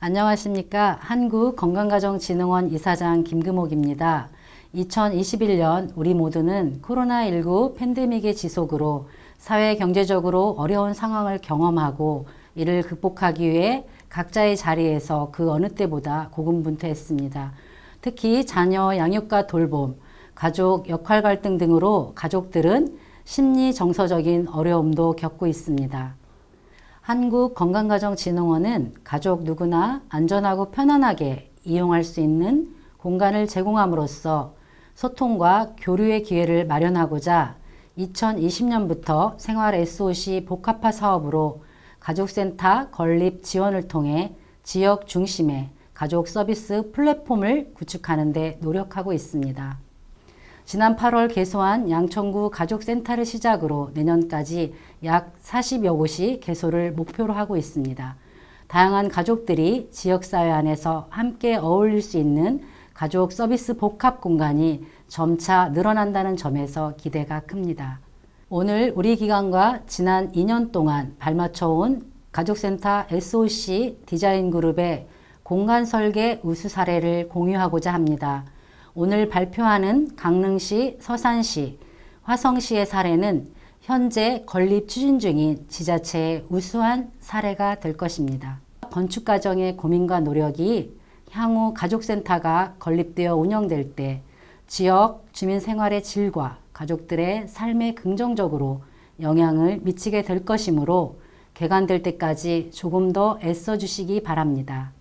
안녕하십니까. 한국건강가정진흥원 이사장 김금옥입니다. 2021년 우리 모두는 코로나19 팬데믹의 지속으로 사회 경제적으로 어려운 상황을 경험하고 이를 극복하기 위해 각자의 자리에서 그 어느 때보다 고군분투했습니다. 특히 자녀 양육과 돌봄, 가족 역할 갈등 등으로 가족들은 심리 정서적인 어려움도 겪고 있습니다. 한국건강가정진흥원은 가족 누구나 안전하고 편안하게 이용할 수 있는 공간을 제공함으로써 소통과 교류의 기회를 마련하고자 2020년부터 생활 SOC 복합화 사업으로 가족센터 건립 지원을 통해 지역 중심의 가족 서비스 플랫폼을 구축하는 데 노력하고 있습니다. 지난 8월 개소한 양천구 가족센터를 시작으로 내년까지 약 40여 곳이 개소를 목표로 하고 있습니다. 다양한 가족들이 지역사회 안에서 함께 어울릴 수 있는 가족 서비스 복합 공간이 점차 늘어난다는 점에서 기대가 큽니다. 오늘 우리 기관과 지난 2년 동안 발맞춰온 가족센터 SOC 디자인 그룹의 공간 설계 우수 사례를 공유하고자 합니다. 오늘 발표하는 강릉시, 서산시, 화성시의 사례는 현재 건립 추진 중인 지자체의 우수한 사례가 될 것입니다. 건축가정의 고민과 노력이 향후 가족센터가 건립되어 운영될 때 지역 주민 생활의 질과 가족들의 삶에 긍정적으로 영향을 미치게 될 것이므로 개관될 때까지 조금 더 애써주시기 바랍니다.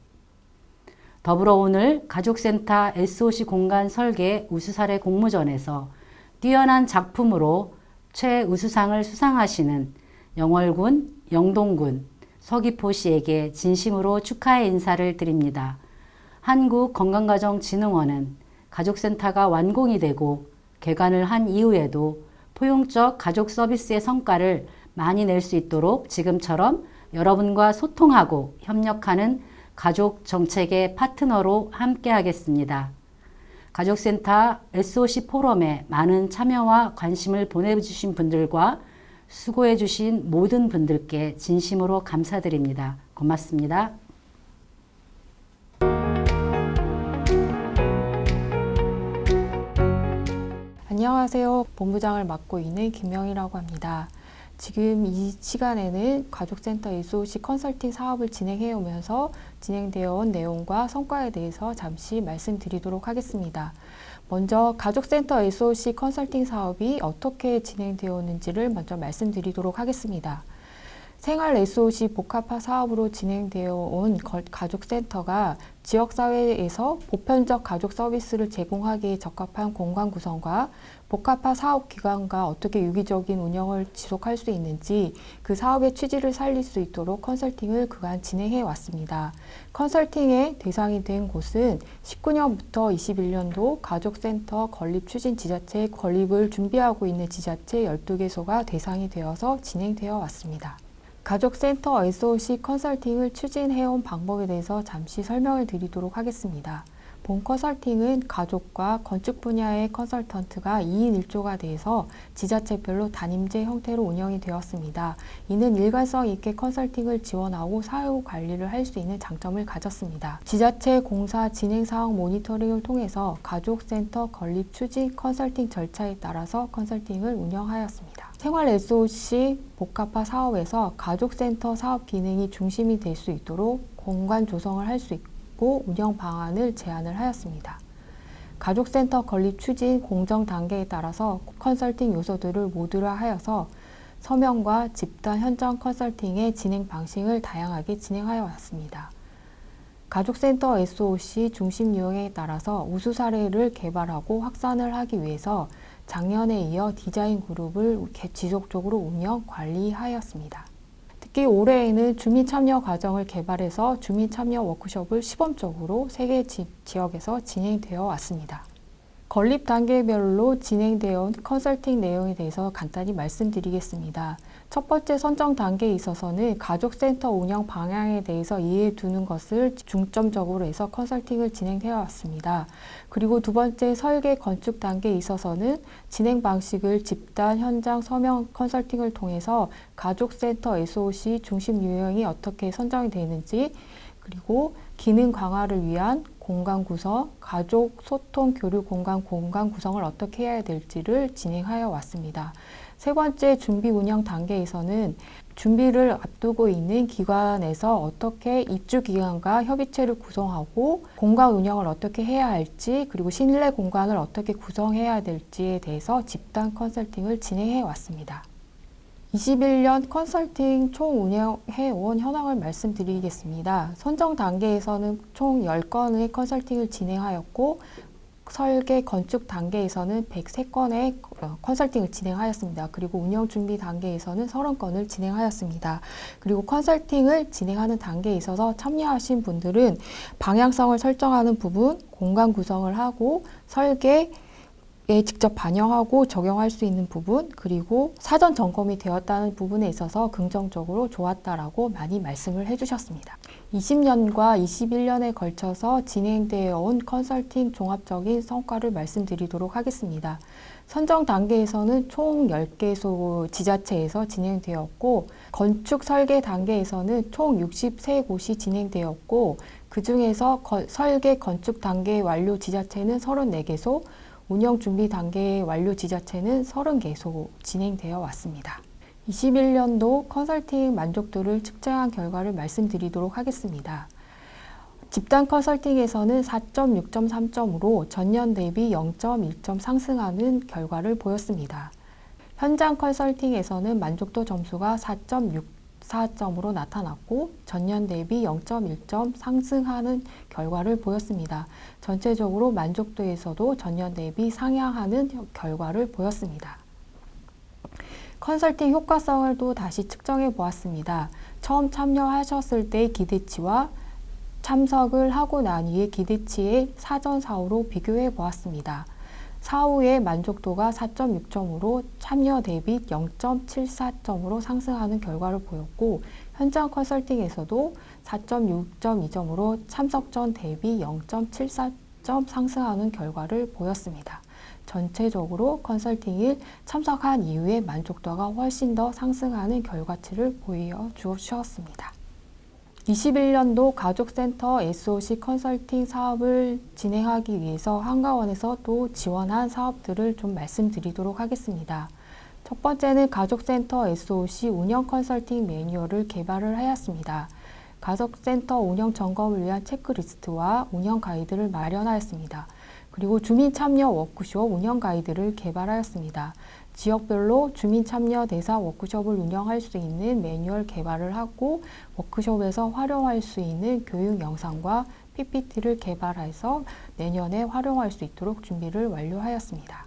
더불어 오늘 가족센터 SOC 공간 설계 우수사례 공모전에서 뛰어난 작품으로 최우수상을 수상하시는 영월군, 영동군, 서귀포시에게 진심으로 축하의 인사를 드립니다. 한국건강가정진흥원은 가족센터가 완공이 되고 개관을 한 이후에도 포용적 가족 서비스의 성과를 많이 낼 수 있도록 지금처럼 여러분과 소통하고 협력하는 가족 정책의 파트너로 함께 하겠습니다. 가족센터 SOC 포럼에 많은 참여와 관심을 보내주신 분들과 수고해주신 모든 분들께 진심으로 감사드립니다. 고맙습니다. 안녕하세요. 본부장을 맡고 있는 김영희라고 합니다. 지금 이 시간에는 가족센터 SOC 컨설팅 사업을 진행해 오면서 진행되어 온 내용과 성과에 대해서 잠시 말씀드리도록 하겠습니다. 먼저 가족센터 SOC 컨설팅 사업이 어떻게 진행되어 오는지를 먼저 말씀드리도록 하겠습니다. 생활 SOC 복합화 사업으로 진행되어 온 가족센터가 지역사회에서 보편적 가족 서비스를 제공하기에 적합한 공간 구성과 복합화 사업기관과 어떻게 유기적인 운영을 지속할 수 있는지 그 사업의 취지를 살릴 수 있도록 컨설팅을 그간 진행해 왔습니다. 컨설팅의 대상이 된 곳은 19년부터 21년도 가족센터 건립 추진 지자체 건립을 준비하고 있는 지자체 12개소가 대상이 되어서 진행되어 왔습니다. 가족센터 SOC 컨설팅을 추진해온 방법에 대해서 잠시 설명을 드리도록 하겠습니다. 본 컨설팅은 가족과 건축 분야의 컨설턴트가 2인 1조가 돼서 지자체별로 단임제 형태로 운영이 되었습니다. 이는 일관성 있게 컨설팅을 지원하고 사후 관리를 할 수 있는 장점을 가졌습니다. 지자체 공사 진행 사항 모니터링을 통해서 가족센터 건립 추진 컨설팅 절차에 따라서 컨설팅을 운영하였습니다. 생활 SOC 복합화 사업에서 가족센터 사업 기능이 중심이 될 수 있도록 공간 조성을 할 수 있고 운영 방안을 제안을 하였습니다. 가족센터 건립 추진 공정 단계에 따라서 컨설팅 요소들을 모듈화하여서 서명과 집단 현장 컨설팅의 진행 방식을 다양하게 진행하여 왔습니다. 가족센터 SOC 중심 유형에 따라서 우수 사례를 개발하고 확산을 하기 위해서 작년에 이어 디자인 그룹을 지속적으로 운영, 관리하였습니다. 특히 올해에는 주민 참여 과정을 개발해서 주민 참여 워크숍을 시범적으로 3개 지역에서 진행되어 왔습니다. 건립 단계별로 진행되어 온 컨설팅 내용에 대해서 간단히 말씀드리겠습니다. 첫 번째 선정 단계에 있어서는 가족센터 운영 방향에 대해서 이해해 두는 것을 중점적으로 해서 컨설팅을 진행되어 왔습니다. 그리고 두 번째 설계 건축 단계에 있어서는 진행 방식을 집단 현장 서명 컨설팅을 통해서 가족센터 SOC 중심 유형이 어떻게 선정이 되는지, 그리고 기능 강화를 위한 공간 구성, 가족 소통 교류 공간 구성을 어떻게 해야 될지를 진행하여 왔습니다. 세 번째 준비 운영 단계에서는 준비를 앞두고 있는 기관에서 어떻게 입주 기관과 협의체를 구성하고 공간 운영을 어떻게 해야 할지, 그리고 실내 공간을 어떻게 구성해야 될지에 대해서 집단 컨설팅을 진행해 왔습니다. 21년 컨설팅 총 운영해 온 현황을 말씀드리겠습니다. 선정 단계에서는 총 10건의 컨설팅을 진행하였고, 설계 건축 단계에서는 103건의 컨설팅을 진행하였습니다. 그리고 운영 준비 단계에서는 30건을 진행하였습니다. 그리고 컨설팅을 진행하는 단계에 있어서 참여하신 분들은 방향성을 설정하는 부분, 공간 구성을 하고 설계에 직접 반영하고 적용할 수 있는 부분, 그리고 사전 점검이 되었다는 부분에 있어서 긍정적으로 좋았다라고 많이 말씀을 해주셨습니다. 20년과 21년에 걸쳐서 진행되어 온 컨설팅 종합적인 성과를 말씀드리도록 하겠습니다. 선정 단계에서는 총 10개소 지자체에서 진행되었고, 건축 설계 단계에서는 총 63곳이 진행되었고, 그 중에서 설계 건축 단계 완료 지자체는 34개소, 운영 준비 단계 완료 지자체는 30개소 진행되어 왔습니다. 21년도 컨설팅 만족도를 측정한 결과를 말씀드리도록 하겠습니다. 집단 컨설팅에서는 4.6.3점으로 전년 대비 0.1점 상승하는 결과를 보였습니다. 현장 컨설팅에서는 만족도 점수가 4.64점으로 나타났고 전년 대비 0.1점 상승하는 결과를 보였습니다. 전체적으로 만족도에서도 전년 대비 상향하는 결과를 보였습니다. 컨설팅 효과성을 또 다시 측정해 보았습니다. 처음 참여하셨을 때의 기대치와 참석을 하고 난 이후의 기대치의 사전사후로 비교해 보았습니다. 사후의 만족도가 4.6점으로 참여 대비 0.74점으로 상승하는 결과를 보였고, 현장 컨설팅에서도 4.6.2점으로 참석 전 대비 0.74점 상승하는 결과를 보였습니다. 전체적으로 컨설팅을 참석한 이후에 만족도가 훨씬 더 상승하는 결과치를 보여주셨습니다. 21년도 가족센터 SOC 컨설팅 사업을 진행하기 위해서 한가원에서 또 지원한 사업들을 좀 말씀드리도록 하겠습니다. 첫 번째는 가족센터 SOC 운영 컨설팅 매뉴얼을 개발을 하였습니다. 가족센터 운영 점검을 위한 체크리스트와 운영 가이드를 마련하였습니다. 그리고 주민 참여 워크숍 운영 가이드를 개발하였습니다. 지역별로 주민 참여 대상 워크숍을 운영할 수 있는 매뉴얼 개발을 하고, 워크숍에서 활용할 수 있는 교육 영상과 PPT를 개발해서 내년에 활용할 수 있도록 준비를 완료하였습니다.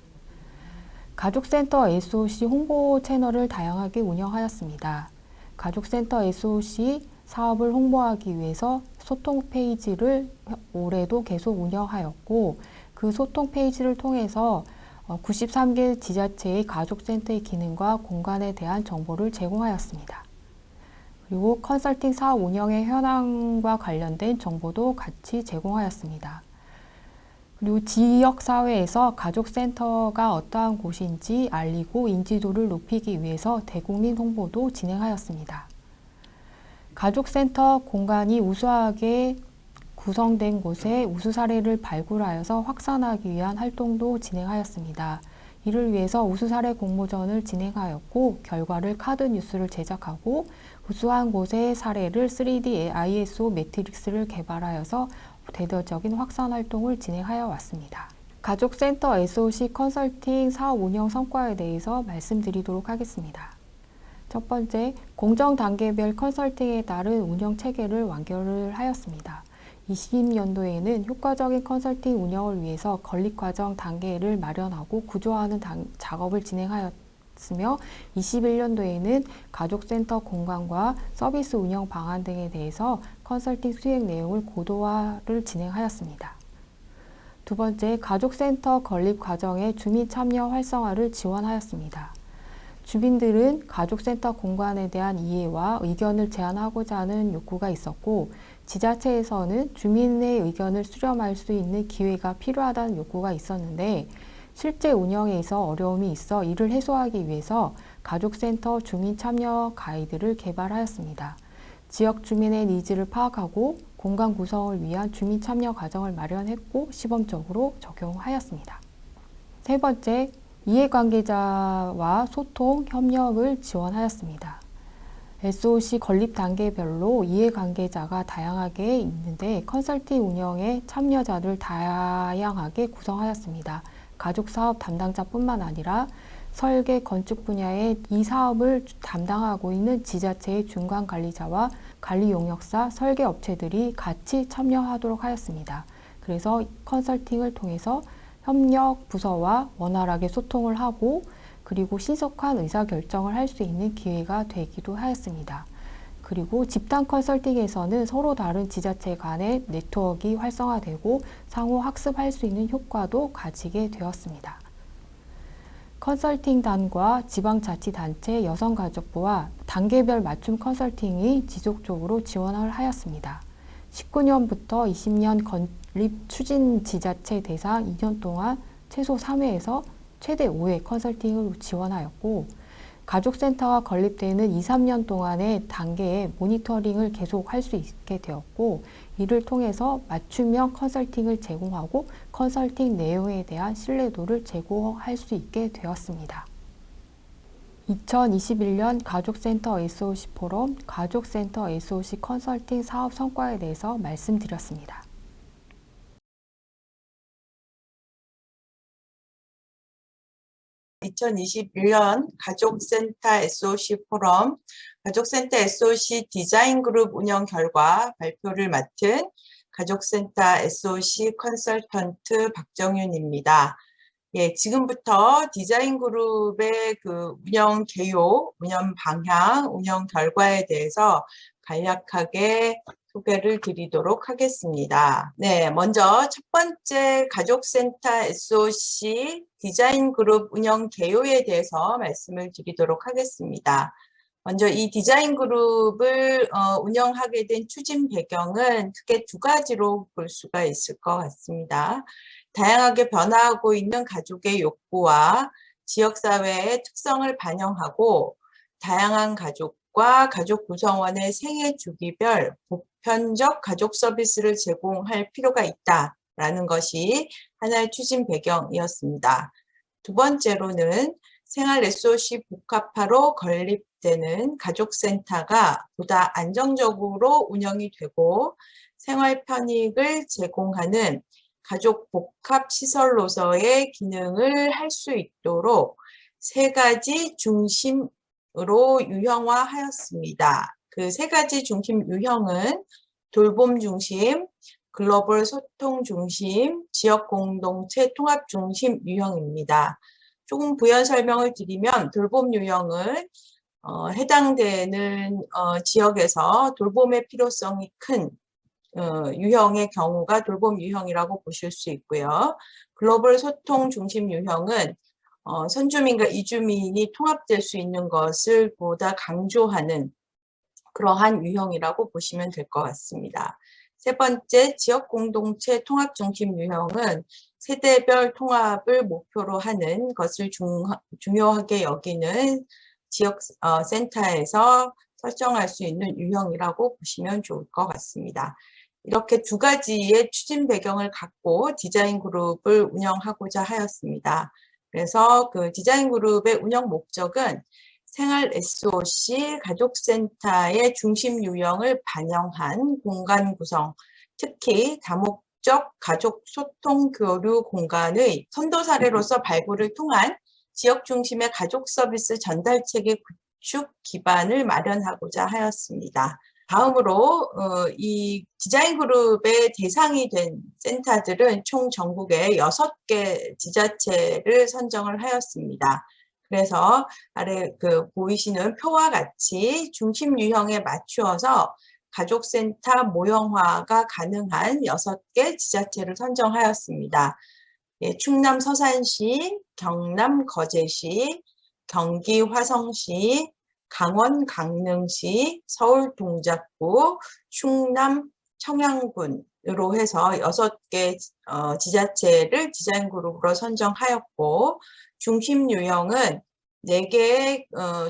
가족센터 SOC 홍보 채널을 다양하게 운영하였습니다. 가족센터 SOC 사업을 홍보하기 위해서 소통 페이지를 올해도 계속 운영하였고, 그 소통 페이지를 통해서 93개 지자체의 가족센터의 기능과 공간에 대한 정보를 제공하였습니다. 그리고 컨설팅 사업 운영의 현황과 관련된 정보도 같이 제공하였습니다. 그리고 지역사회에서 가족센터가 어떠한 곳인지 알리고 인지도를 높이기 위해서 대국민 홍보도 진행하였습니다. 가족센터 공간이 우수하게 구성된 곳에 우수 사례를 발굴하여서 확산하기 위한 활동도 진행하였습니다. 이를 위해서 우수 사례 공모전을 진행하였고, 결과를 카드 뉴스를 제작하고, 우수한 곳의 사례를 3D ISO 매트릭스를 개발하여서 대대적인 확산 활동을 진행하여 왔습니다. 가족센터 SOC 컨설팅 사업 운영 성과에 대해서 말씀드리도록 하겠습니다. 첫 번째, 공정 단계별 컨설팅에 따른 운영 체계를 완결을 하였습니다. 20년도에는 효과적인 컨설팅 운영을 위해서 건립과정 단계를 마련하고 구조화하는 작업을 진행하였으며, 21년도에는 가족센터 공간과 서비스 운영 방안 등에 대해서 컨설팅 수행 내용을 고도화를 진행하였습니다. 두 번째, 가족센터 건립 과정의 주민 참여 활성화를 지원하였습니다. 주민들은 가족센터 공간에 대한 이해와 의견을 제안하고자 하는 욕구가 있었고, 지자체에서는 주민의 의견을 수렴할 수 있는 기회가 필요하다는 욕구가 있었는데, 실제 운영에서 어려움이 있어 이를 해소하기 위해서 가족센터 주민 참여 가이드를 개발하였습니다. 지역 주민의 니즈를 파악하고 공간 구성을 위한 주민 참여 과정을 마련했고 시범적으로 적용하였습니다. 세 번째, 이해관계자와 소통, 협력을 지원하였습니다. SOC 건립 단계별로 이해관계자가 다양하게 있는데 컨설팅 운영에 참여자를 다양하게 구성하였습니다. 가족사업 담당자뿐만 아니라 설계, 건축 분야의 이 사업을 담당하고 있는 지자체의 중간관리자와 관리용역사, 설계업체들이 같이 참여하도록 하였습니다. 그래서 컨설팅을 통해서 협력 부서와 원활하게 소통을 하고 그리고 신속한 의사결정을 할 수 있는 기회가 되기도 하였습니다. 그리고 집단 컨설팅에서는 서로 다른 지자체 간의 네트워크가 활성화되고 상호 학습할 수 있는 효과도 가지게 되었습니다. 컨설팅단과 지방자치단체 여성가족부와 단계별 맞춤 컨설팅이 지속적으로 지원을 하였습니다. 19년부터 20년 건립 추진 지자체 대상 2년 동안 최소 3회에서 최대 5회 컨설팅을 지원하였고 가족센터가 건립되는 2, 3년 동안의 단계의 모니터링을 계속 할 수 있게 되었고 이를 통해서 맞춤형 컨설팅을 제공하고 컨설팅 내용에 대한 신뢰도를 제고할 수 있게 되었습니다. 2021년 가족센터 SOC 포럼, 가족센터 SOC 컨설팅 사업 성과에 대해서 말씀드렸습니다. (2021년) 가족센터 SOC 포럼, 가족센터 SOC 디자인 그룹 운영 결과 발표를 맡은 가족센터 SOC 컨설턴트 박정윤입니다. 예, 지금부터 디자인 그룹의 운영 개요, 운영 방향, 운영 결과에 대해서 간략하게 소개를 드리도록 하겠습니다. 네, 먼저 첫 번째 가족센터 SOC 디자인 그룹 운영 개요에 대해서 말씀을 드리도록 하겠습니다. 먼저 이 디자인 그룹을 운영하게 된 추진 배경은 크게 두 가지로 볼 수가 있을 것 같습니다. 다양하게 변화하고 있는 가족의 욕구와 지역사회의 특성을 반영하고 다양한 가족과 가족 구성원의 생애 주기별 보편적 가족 서비스를 제공할 필요가 있다라는 것이 하나의 추진 배경이었습니다. 두 번째로는 생활 SOC 복합화로 건립되는 가족센터가 보다 안정적으로 운영이 되고 생활 편익을 제공하는 가족 복합 시설로서의 기능을 할 수 있도록 세 가지 중심으로 유형화하였습니다. 그 세 가지 중심 유형은 돌봄 중심, 글로벌 소통 중심, 지역 공동체 통합 중심 유형입니다. 조금 부연 설명을 드리면 돌봄 유형은 해당되는 지역에서 돌봄의 필요성이 큰 유형의 경우가 돌봄 유형이라고 보실 수 있고요. 글로벌 소통 중심 유형은 선주민과 이주민이 통합될 수 있는 것을 보다 강조하는 그러한 유형이라고 보시면 될 것 같습니다. 세 번째, 지역 공동체 통합 중심 유형은 세대별 통합을 목표로 하는 것을 중요하게 여기는 지역 센터에서 설정할 수 있는 유형이라고 보시면 좋을 것 같습니다. 이렇게 두 가지의 추진 배경을 갖고 디자인 그룹을 운영하고자 하였습니다. 그래서 그 디자인 그룹의 운영 목적은 생활 SOC 가족센터의 중심 유형을 반영한 공간 구성, 특히 다목적 가족 소통 교류 공간의 선도 사례로서 발굴을 통한 지역 중심의 가족 서비스 전달 체계 구축 기반을 마련하고자 하였습니다. 다음으로 이 디자인 그룹의 대상이 된 센터들은 총 전국에 6개 지자체를 선정을 하였습니다. 그래서 아래 보이시는 표와 같이 중심 유형에 맞추어서 가족센터 모형화가 가능한 6개 지자체를 선정하였습니다. 예, 충남 서산시, 경남 거제시, 경기 화성시, 강원 강릉시, 서울 동작구, 충남 청양군으로 해서 6개 지자체를 디자인 그룹으로 선정하였고 중심 유형은 4개의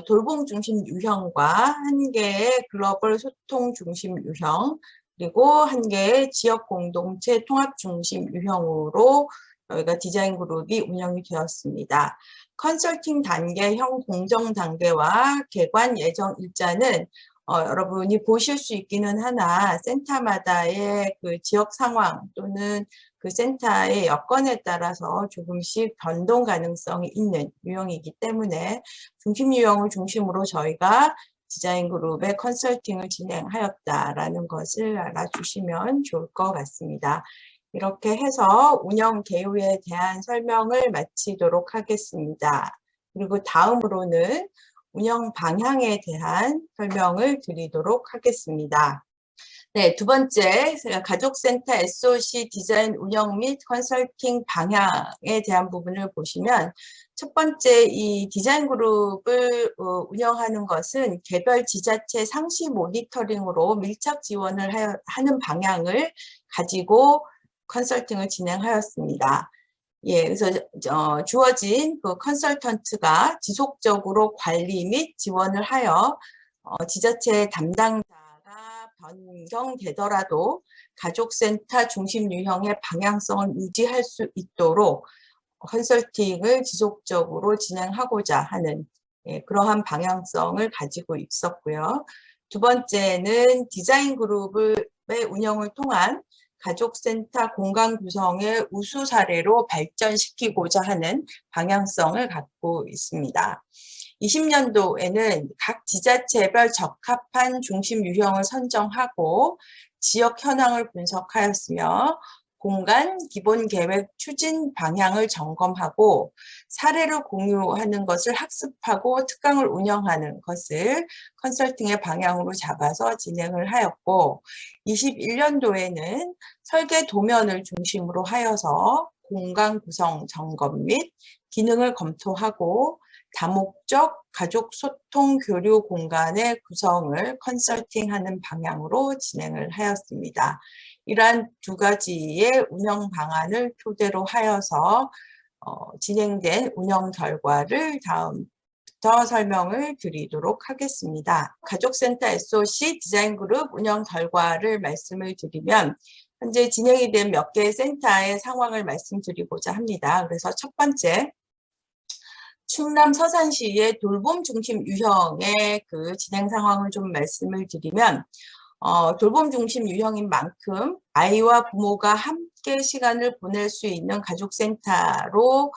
돌봄 중심 유형과 1개의 글로벌 소통 중심 유형, 그리고 한 개의 지역 공동체 통합 중심 유형으로 저희가 디자인 그룹이 운영이 되었습니다. 컨설팅 단계형 공정 단계와 개관 예정 일자는 여러분이 보실 수 있기는 하나 센터마다의 그 지역 상황 또는 그 센터의 여건에 따라서 조금씩 변동 가능성이 있는 유형이기 때문에 중심 유형을 중심으로 저희가 디자인 그룹의 컨설팅을 진행하였다라는 것을 알아주시면 좋을 것 같습니다. 이렇게 해서 운영 개요에 대한 설명을 마치도록 하겠습니다. 그리고 다음으로는 운영 방향에 대한 설명을 드리도록 하겠습니다. 네, 두 번째, 가족센터 SOC 디자인 운영 및 컨설팅 방향에 대한 부분을 보시면 첫 번째 이 디자인 그룹을 운영하는 것은 개별 지자체 상시 모니터링으로 밀착 지원을 하는 방향을 가지고 컨설팅을 진행하였습니다. 예, 그래서 주어진 그 컨설턴트가 지속적으로 관리 및 지원을 하여 지자체 담당자가 변경되더라도 가족센터 중심 유형의 방향성을 유지할 수 있도록 컨설팅을 지속적으로 진행하고자 하는 그러한 방향성을 가지고 있었고요. 두 번째는 디자인 그룹의 운영을 통한 가족센터 공간 구성의 우수 사례로 발전시키고자 하는 방향성을 갖고 있습니다. 20년도에는 각 지자체별 적합한 중심 유형을 선정하고 지역 현황을 분석하였으며 공간 기본 계획 추진 방향을 점검하고 사례를 공유하는 것을 학습하고 특강을 운영하는 것을 컨설팅의 방향으로 잡아서 진행을 하였고 21년도에는 설계 도면을 중심으로 하여서 공간 구성 점검 및 기능을 검토하고 다목적 가족 소통 교류 공간의 구성을 컨설팅하는 방향으로 진행을 하였습니다. 이러한 두 가지의 운영 방안을 토대로 하여서 진행된 운영 결과를 다음부터 설명을 드리도록 하겠습니다. 가족센터 SOC 디자인 그룹 운영 결과를 말씀을 드리면 현재 진행이 된 몇 개의 센터의 상황을 말씀드리고자 합니다. 그래서 첫 번째, 충남 서산시의 돌봄 중심 유형의 그 진행 상황을 좀 말씀을 드리면 돌봄 중심 유형인 만큼 아이와 부모가 함께 시간을 보낼 수 있는 가족센터로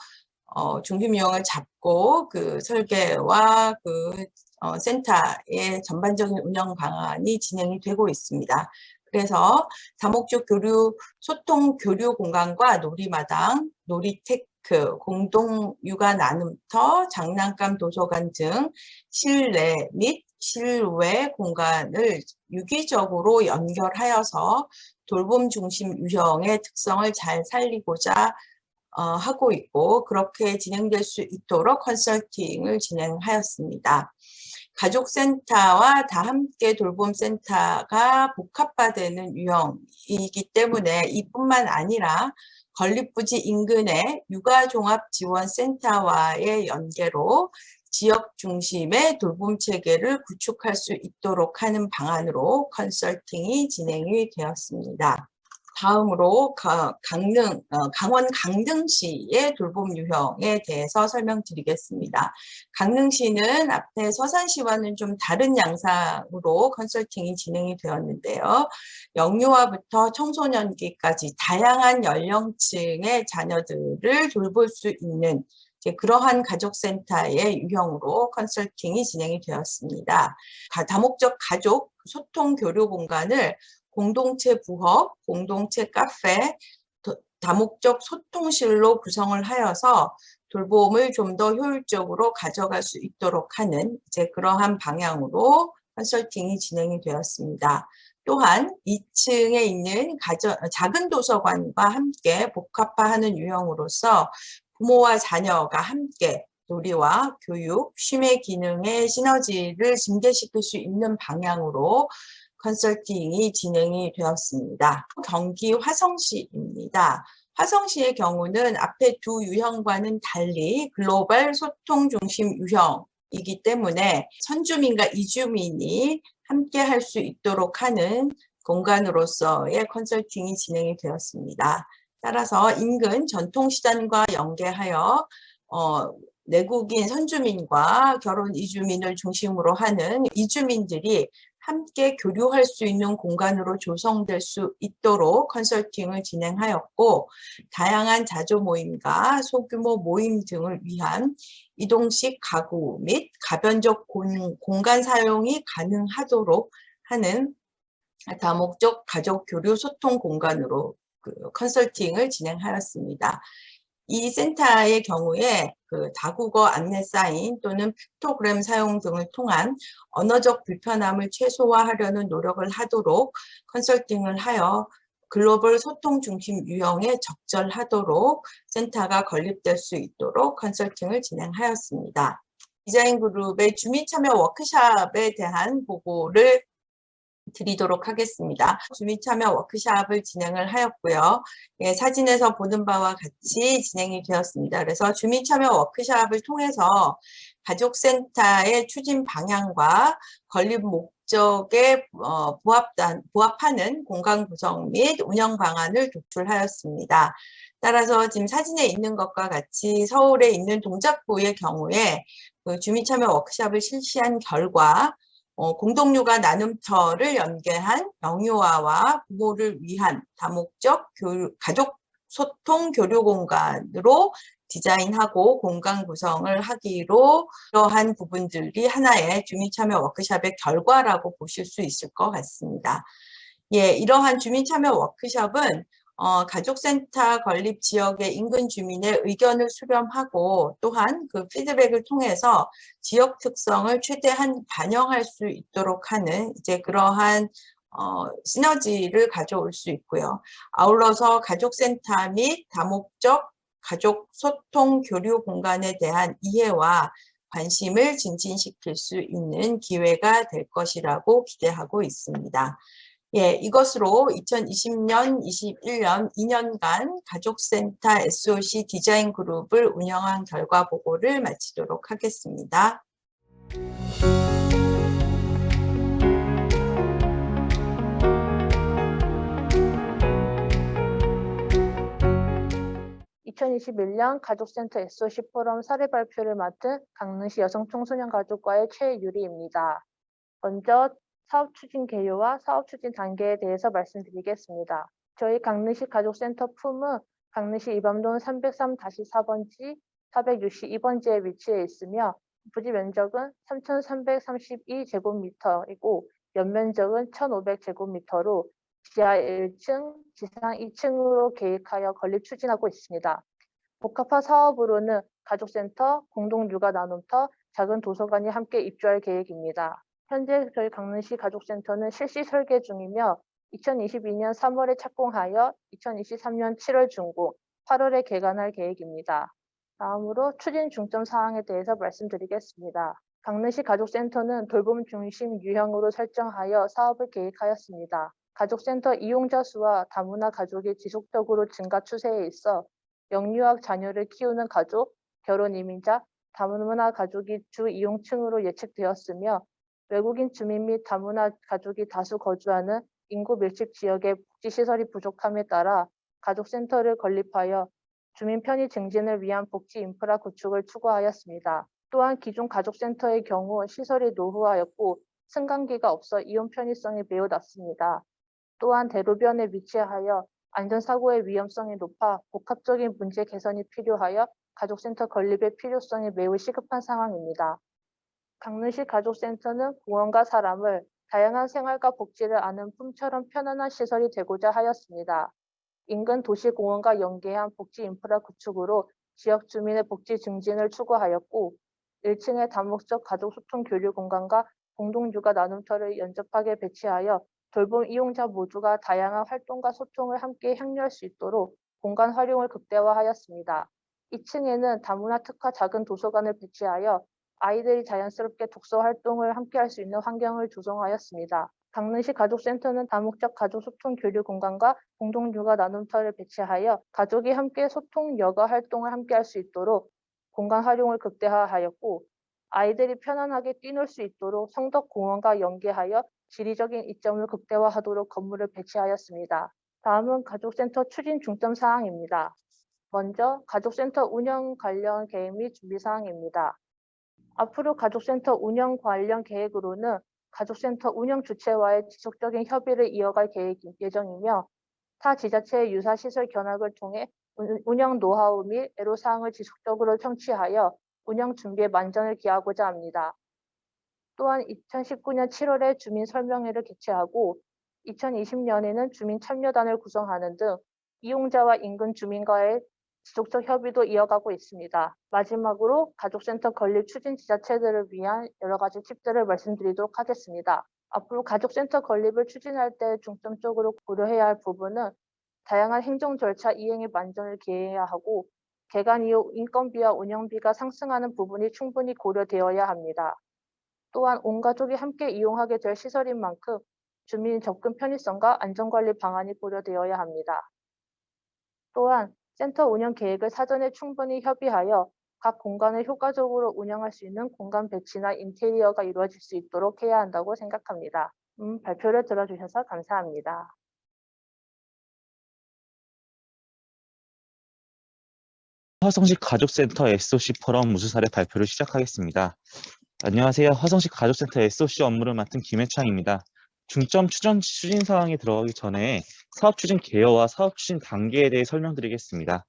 중심 유형을 잡고 그 설계와 그 센터의 전반적인 운영 방안이 진행이 되고 있습니다. 그래서 다목적 교류, 소통 교류 공간과 놀이마당, 놀이테크, 공동 육아 나눔터, 장난감 도서관 등 실내 및 실외 공간을 유기적으로 연결하여서 돌봄 중심 유형의 특성을 잘 살리고자 하고 있고 그렇게 진행될 수 있도록 컨설팅을 진행하였습니다. 가족센터와 다 함께 돌봄센터가 복합화되는 유형이기 때문에 이뿐만 아니라 건립부지 인근의 육아종합지원센터와의 연계로 지역 중심의 돌봄 체계를 구축할 수 있도록 하는 방안으로 컨설팅이 진행이 되었습니다. 다음으로 강원 강릉시의 돌봄 유형에 대해서 설명드리겠습니다. 강릉시는 앞에 서산시와는 좀 다른 양상으로 컨설팅이 진행이 되었는데요. 영유아부터 청소년기까지 다양한 연령층의 자녀들을 돌볼 수 있는 그러한 가족센터의 유형으로 컨설팅이 진행이 되었습니다. 다목적 가족 소통 교류 공간을 공동체 부엌, 공동체 카페, 다목적 소통실로 구성을 하여서 돌봄을 좀 더 효율적으로 가져갈 수 있도록 하는 그러한 방향으로 컨설팅이 진행이 되었습니다. 또한 2층에 있는 작은 도서관과 함께 복합화하는 유형으로서 부모와 자녀가 함께 놀이와 교육, 쉼의 기능의 시너지를 증대시킬 수 있는 방향으로 컨설팅이 진행이 되었습니다. 경기 화성시입니다. 화성시의 경우는 앞에 두 유형과는 달리 글로벌 소통 중심 유형이기 때문에 선주민과 이주민이 함께 할 수 있도록 하는 공간으로서의 컨설팅이 진행이 되었습니다. 따라서 인근 전통시장과 연계하여 내국인 선주민과 결혼 이주민을 중심으로 하는 이주민들이 함께 교류할 수 있는 공간으로 조성될 수 있도록 컨설팅을 진행하였고, 다양한 자조 모임과 소규모 모임 등을 위한 이동식 가구 및 가변적 공간 사용이 가능하도록 하는 다목적 가족 교류 소통 공간으로 컨설팅을 진행하였습니다. 이 센터의 경우에 다국어 안내 사인 또는 픽토그램 사용 등을 통한 언어적 불편함을 최소화하려는 노력을 하도록 컨설팅을 하여 글로벌 소통 중심 유형에 적절하도록 센터가 건립될 수 있도록 컨설팅을 진행하였습니다. 디자인 그룹의 주민 참여 워크숍에 대한 보고를 드리도록 하겠습니다. 주민 참여 워크숍을 진행을 하였고요. 사진에서 보는 바와 같이 진행이 되었습니다. 그래서 주민 참여 워크숍을 통해서 가족센터의 추진 방향과 건립 목적에 부합하는 공간 구성 및 운영 방안을 도출하였습니다. 따라서 지금 사진에 있는 것과 같이 서울에 있는 동작구의 경우에 주민 참여 워크숍을 실시한 결과 공동육아 나눔터를 연계한 영유아와 부모를 위한 다목적 가족 소통 교류 공간으로 디자인하고 공간 구성을 하기로 이러한 부분들이 하나의 주민참여 워크숍의 결과라고 보실 수 있을 것 같습니다. 이러한 주민참여 워크숍은 가족센터 건립 지역의 인근 주민의 의견을 수렴하고 또한 그 피드백을 통해서 지역 특성을 최대한 반영할 수 있도록 하는 그러한 시너지를 가져올 수 있고요. 아울러서 가족센터 및 다목적 가족 소통 교류 공간에 대한 이해와 관심을 증진시킬 수 있는 기회가 될 것이라고 기대하고 있습니다. 이것으로 2020년, 21년 2년간 가족센터 SOC 디자인 그룹을 운영한 결과 보고를 마치도록 하겠습니다. (2021년) 가족센터 SOC 포럼 사례 발표를 맡은 강릉시 여성청소년가족과의 최유리입니다. 먼저 사업 추진 개요와 사업 추진 단계에 대해서 말씀드리겠습니다. 저희 강릉시 가족센터 품은 강릉시 이밤동 303-4번지, 462번지에 위치해 있으며 부지 면적은 3,332제곱미터이고 연면적은 1,500제곱미터로 지하 1층, 지상 2층으로 계획하여 건립 추진하고 있습니다. 복합화 사업으로는 가족센터, 공동육아 나눔터, 작은 도서관이 함께 입주할 계획입니다. 현재 저희 강릉시 가족센터는 실시 설계 중이며 2022년 3월에 착공하여 2023년 7월 준공, 8월에 개관할 계획입니다. 다음으로 추진 중점 사항에 대해서 말씀드리겠습니다. 강릉시 가족센터는 돌봄 중심 유형으로 설정하여 사업을 계획하였습니다. 가족센터 이용자 수와 다문화 가족이 지속적으로 증가 추세에 있어 영유아 자녀를 키우는 가족, 결혼 이민자, 다문화 가족이 주 이용층으로 예측되었으며 외국인 주민 및 다문화 가족이 다수 거주하는 인구 밀집 지역의 복지시설이 부족함에 따라 가족센터를 건립하여 주민 편의 증진을 위한 복지 인프라 구축을 추구하였습니다. 또한 기존 가족센터의 경우 시설이 노후화였고 승강기가 없어 이용 편의성이 매우 낮습니다. 또한 대로변에 위치하여 안전사고의 위험성이 높아 복합적인 문제 개선이 필요하여 가족센터 건립의 필요성이 매우 시급한 상황입니다. 강릉시 가족센터는 공원과 사람을 다양한 생활과 복지를 아는 품처럼 편안한 시설이 되고자 하였습니다. 인근 도시공원과 연계한 복지 인프라 구축으로 지역 주민의 복지 증진을 추구하였고 1층에 다목적 가족 소통 교류 공간과 공동육아 나눔터를 연접하게 배치하여 돌봄 이용자 모두가 다양한 활동과 소통을 함께 향유할 수 있도록 공간 활용을 극대화하였습니다. 2층에는 다문화 특화 작은 도서관을 배치하여 아이들이 자연스럽게 독서 활동을 함께 할 수 있는 환경을 조성하였습니다. 강릉시 가족센터는 다목적 가족 소통 교류 공간과 공동육아 나눔터를 배치하여 가족이 함께 소통 여가 활동을 함께 할 수 있도록 공간 활용을 극대화하였고 아이들이 편안하게 뛰놀 수 있도록 성덕공원과 연계하여 지리적인 이점을 극대화하도록 건물을 배치하였습니다. 다음은 가족센터 추진 중점 사항입니다. 먼저 가족센터 운영 관련 계획 및 준비 사항입니다. 앞으로 가족센터 운영 관련 계획으로는 가족센터 운영 주체와의 지속적인 협의를 이어갈 예정이며 타 지자체의 유사 시설 견학을 통해 운영 노하우 및 애로사항을 지속적으로 청취하여 운영 준비에 만전을 기하고자 합니다. 또한 2019년 7월에 주민 설명회를 개최하고 2020년에는 주민 참여단을 구성하는 등 이용자와 인근 주민과의 지속적 협의도 이어가고 있습니다. 마지막으로 가족센터 건립 추진 지자체들을 위한 여러 가지 팁들을 말씀드리도록 하겠습니다. 앞으로 가족센터 건립을 추진할 때 중점적으로 고려해야 할 부분은 다양한 행정 절차 이행에 만전을 기해야 하고 개관 이후 인건비와 운영비가 상승하는 부분이 충분히 고려되어야 합니다. 또한 온 가족이 함께 이용하게 될 시설인 만큼 주민 접근 편의성과 안전관리 방안이 고려되어야 합니다. 또한 센터 운영 계획을 사전에 충분히 협의하여 각 공간을 효과적으로 운영할 수 있는 공간 배치나 인테리어가 이루어질 수 있도록 해야 한다고 생각합니다. 발표를 들어주셔서 감사합니다. 화성시 가족센터 SOC 포럼 우수 사례 발표를 시작하겠습니다. 안녕하세요. 화성시 가족센터 SOC 업무를 맡은 김해창입니다. 중점 추진 사항에 들어가기 전에 사업 추진 개요와 사업 추진 단계에 대해 설명드리겠습니다.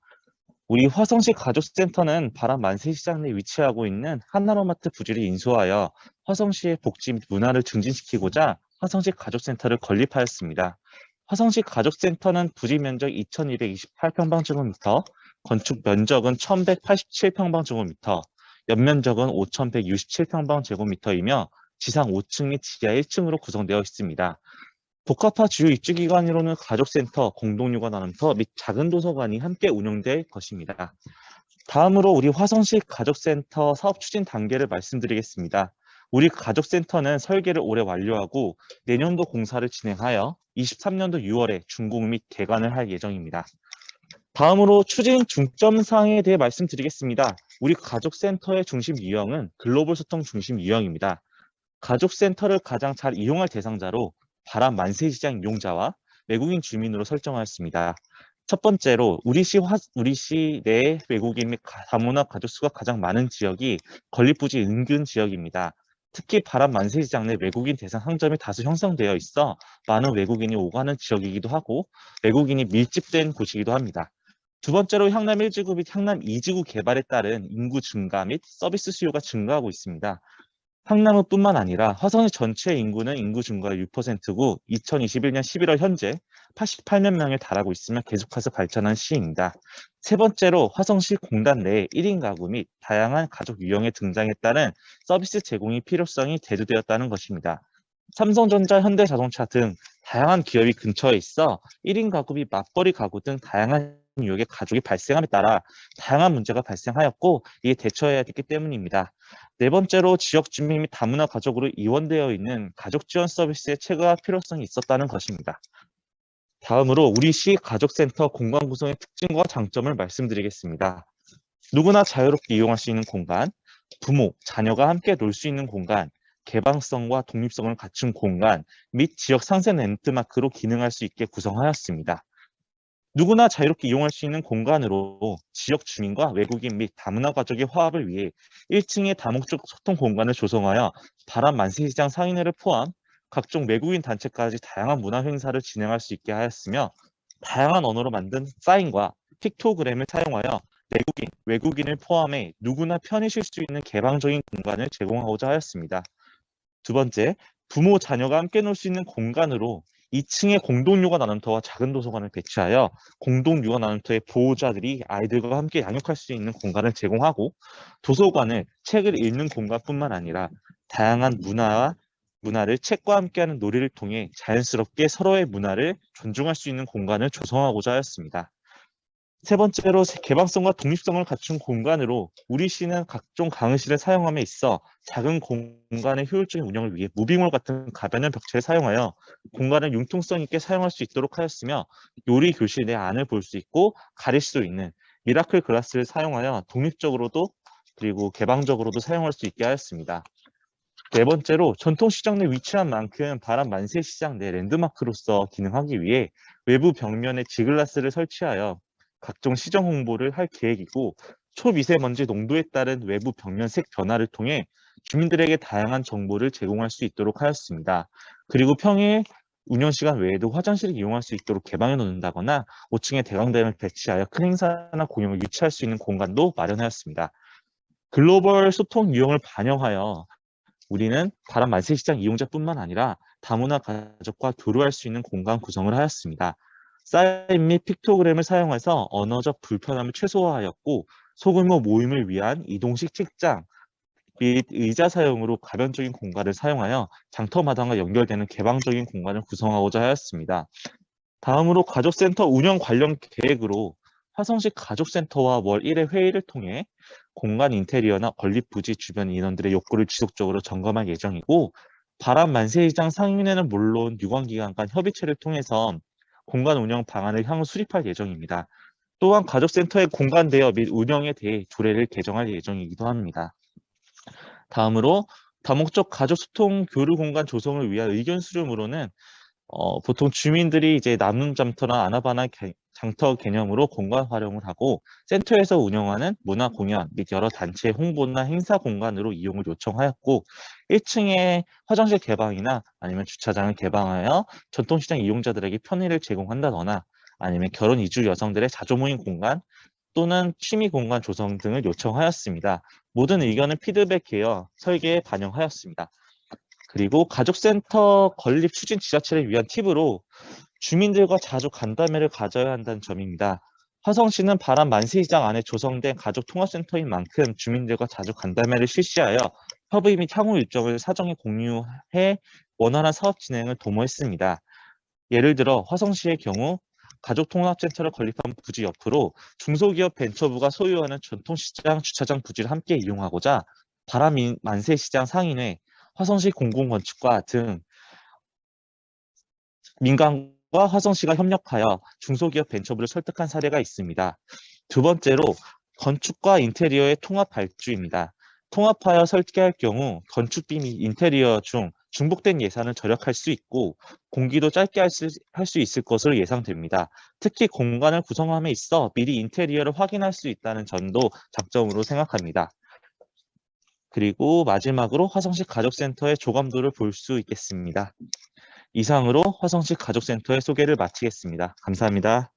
우리 화성시 가족센터는 바람 만세시장 내 위치하고 있는 한나로마트 부지를 인수하여 화성시의 복지 및 문화를 증진시키고자 화성시 가족센터를 건립하였습니다. 화성시 가족센터는 부지 면적 2,228평방제곱미터, 건축 면적은 1,187평방제곱미터, 연면적은 5,167평방제곱미터이며 지상 5층 및 지하 1층으로 구성되어 있습니다. 복합화 주요 입주기관으로는 가족센터, 공동유관나눔터 및 작은 도서관이 함께 운영될 것입니다. 다음으로 우리 화성시 가족센터 사업 추진 단계를 말씀드리겠습니다. 우리 가족센터는 설계를 올해 완료하고 내년도 공사를 진행하여 23년도 6월에 준공 및 개관을 할 예정입니다. 다음으로 추진 중점 사항에 대해 말씀드리겠습니다. 우리 가족센터의 중심 유형은 글로벌 소통 중심 유형입니다. 가족센터를 가장 잘 이용할 대상자로 바람 만세시장 이용자와 외국인 주민으로 설정하였습니다. 첫 번째로 우리 시 내 외국인 및 다문화 가족 수가 가장 많은 지역이 건립부지 인근 지역입니다. 특히 바람 만세시장 내 외국인 대상 상점이 다수 형성되어 있어 많은 외국인이 오가는 지역이기도 하고 외국인이 밀집된 곳이기도 합니다. 두 번째로 향남 1지구 및 향남 2지구 개발에 따른 인구 증가 및 서비스 수요가 증가하고 있습니다. 향남뿐만 아니라 화성시 전체 인구는 인구 증가율 6%고 2021년 11월 현재 88만 명에 달하고 있으며 계속해서 발전한 시입니다. 세 번째로 화성시 공단 내 1인 가구 및 다양한 가족 유형의 등장에 따른 서비스 제공의 필요성이 대두되었다는 것입니다. 삼성전자, 현대자동차 등 다양한 기업이 근처에 있어 1인 가구 및 맞벌이 가구 등 다양한 유형의 가족이 발생함에 따라 다양한 문제가 발생하였고 이에 대처해야 했기 때문입니다. 네 번째로 지역 주민 및 다문화 가족으로 이원되어 있는 가족 지원 서비스의 체계화 필요성이 있었다는 것입니다. 다음으로 우리 시 가족센터 공간 구성의 특징과 장점을 말씀드리겠습니다. 누구나 자유롭게 이용할 수 있는 공간, 부모, 자녀가 함께 놀 수 있는 공간, 개방성과 독립성을 갖춘 공간 및 지역 상세 랜드마크로 기능할 수 있게 구성하였습니다. 누구나 자유롭게 이용할 수 있는 공간으로 지역 주민과 외국인 및 다문화 가족의 화합을 위해 1층의 다목적 소통 공간을 조성하여 바람 만세시장 상인회를 포함 각종 외국인 단체까지 다양한 문화 행사를 진행할 수 있게 하였으며 다양한 언어로 만든 사인과 픽토그램을 사용하여 내국인, 외국인을 포함해 누구나 편히 쉴 수 있는 개방적인 공간을 제공하고자 하였습니다. 두 번째, 부모, 자녀가 함께 놀 수 있는 공간으로 2층에 공동육아나눔터와 작은 도서관을 배치하여 공동육아나눔터의 보호자들이 아이들과 함께 양육할 수 있는 공간을 제공하고 도서관을 책을 읽는 공간뿐만 아니라 다양한 문화를 책과 함께하는 놀이를 통해 자연스럽게 서로의 문화를 존중할 수 있는 공간을 조성하고자 하였습니다. 세 번째로 개방성과 독립성을 갖춘 공간으로 우리 시는 각종 강의실을 사용함에 있어 작은 공간의 효율적인 운영을 위해 무빙홀 같은 가변형 벽체를 사용하여 공간을 융통성 있게 사용할 수 있도록 하였으며 요리 교실 내 안을 볼 수 있고 가릴 수 있는 미라클 글라스를 사용하여 독립적으로도 그리고 개방적으로도 사용할 수 있게 하였습니다. 네 번째로 전통시장 내 위치한 만큼 바람 만세 시장 내 랜드마크로서 기능하기 위해 외부 벽면에 지글라스를 설치하여 각종 시정 홍보를 할 계획이고, 초미세먼지 농도에 따른 외부 벽면 색 변화를 통해 주민들에게 다양한 정보를 제공할 수 있도록 하였습니다. 그리고 평일 운영 시간 외에도 화장실을 이용할 수 있도록 개방해 놓는다거나 5층에 대강당을 배치하여 큰 행사나 공연을 유치할 수 있는 공간도 마련하였습니다. 글로벌 소통 유형을 반영하여 우리는 바람 만세 시장 이용자뿐만 아니라 다문화 가족과 교류할 수 있는 공간 구성을 하였습니다. 사인 및 픽토그램을 사용해서 언어적 불편함을 최소화하였고, 소규모 모임을 위한 이동식 책장 및 의자 사용으로 가변적인 공간을 사용하여 장터마당과 연결되는 개방적인 공간을 구성하고자 하였습니다. 다음으로 가족센터 운영 관련 계획으로 화성시 가족센터와 월 1회 회의를 통해 공간 인테리어나 건립 부지 주변 인원들의 욕구를 지속적으로 점검할 예정이고, 바람 만세시장 상인회는 물론 유관기관 간 협의체를 통해서 공간 운영 방안을 향후 수립할 예정입니다. 또한 가족센터의 공간 대여 및 운영에 대해 조례를 개정할 예정이기도 합니다. 다음으로 다목적 가족 소통 교류 공간 조성을 위한 의견 수렴으로는 보통 주민들이 이제 남는 잠터나 아나바나 장터 개념으로 공간 활용을 하고, 센터에서 운영하는 문화 공연 및 여러 단체 홍보나 행사 공간으로 이용을 요청하였고, 1층에 화장실 개방이나 아니면 주차장을 개방하여 전통시장 이용자들에게 편의를 제공한다거나, 아니면 결혼 이주 여성들의 자조 모임 공간 또는 취미 공간 조성 등을 요청하였습니다. 모든 의견을 피드백하여 설계에 반영하였습니다. 그리고 가족센터 건립 추진 지자체를 위한 팁으로 주민들과 자주 간담회를 가져야 한다는 점입니다. 화성시는 바람 만세시장 안에 조성된 가족통합센터인 만큼 주민들과 자주 간담회를 실시하여 협의 및 향후 일정을 사전에 공유해 원활한 사업 진행을 도모했습니다. 예를 들어 화성시의 경우 가족통합센터를 건립한 부지 옆으로 중소기업 벤처부가 소유하는 전통시장 주차장 부지를 함께 이용하고자 바람 만세시장 상인회, 화성시 공공건축과 등 민간과 화성시가 협력하여 중소기업 벤처부를 설득한 사례가 있습니다. 두 번째로 건축과 인테리어의 통합 발주입니다. 통합하여 설계할 경우 건축비 및 인테리어 중 중복된 예산을 절약할 수 있고, 공기도 짧게 할 수 있을 것으로 예상됩니다. 특히 공간을 구성함에 있어 미리 인테리어를 확인할 수 있다는 점도 장점으로 생각합니다. 그리고 마지막으로 화성시 가족센터의 조감도를 볼 수 있겠습니다. 이상으로 화성시 가족센터의 소개를 마치겠습니다. 감사합니다.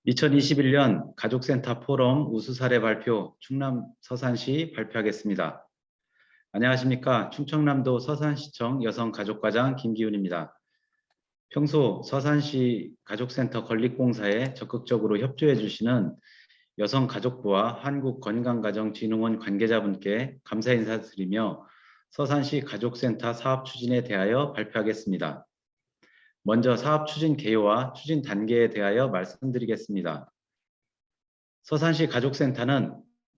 (2021년) 가족센터 포럼 우수 사례 발표 충남 서산시 발표하겠습니다. 안녕하십니까. 충청남도 서산시청 여성가족과장 김기훈입니다. 평소 서산시 가족센터 건립공사에 적극적으로 협조해 주시는 여성가족부와 한국건강가정진흥원 관계자분께 감사 인사드리며 서산시 가족센터 사업 추진에 대하여 발표하겠습니다. 먼저 사업 추진 개요와 추진 단계에 대하여 말씀드리겠습니다. 서산시 가족센터는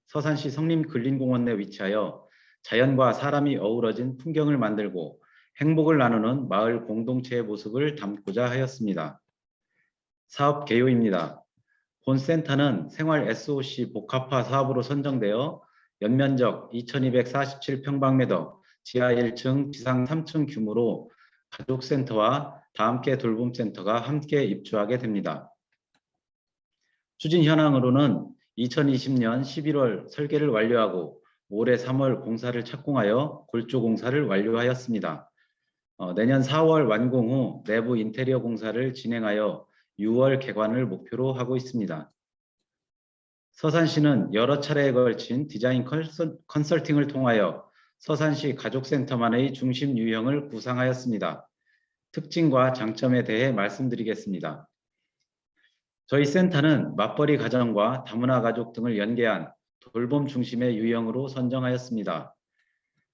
서산시 성림근린공원 내 위치하여 자연과 사람이 어우러진 풍경을 만들고 행복을 나누는 마을 공동체의 모습을 담고자 하였습니다. 사업 개요입니다. 본 센터는 생활 SOC 복합화 사업으로 선정되어 연면적 2247평방미터, 지하 1층, 지상 3층 규모로 가족센터와 다함께 돌봄센터가 함께 입주하게 됩니다. 추진 현황으로는 2020년 11월 설계를 완료하고 올해 3월 공사를 착공하여 골조 공사를 완료하였습니다. 내년 4월 완공 후 내부 인테리어 공사를 진행하여 6월 개관을 목표로 하고 있습니다. 서산시는 여러 차례에 걸친 디자인 컨설팅을 통하여 서산시 가족센터만의 중심 유형을 구상하였습니다. 특징과 장점에 대해 말씀드리겠습니다. 저희 센터는 맞벌이 가정과 다문화 가족 등을 연계한 돌봄 중심의 유형으로 선정하였습니다.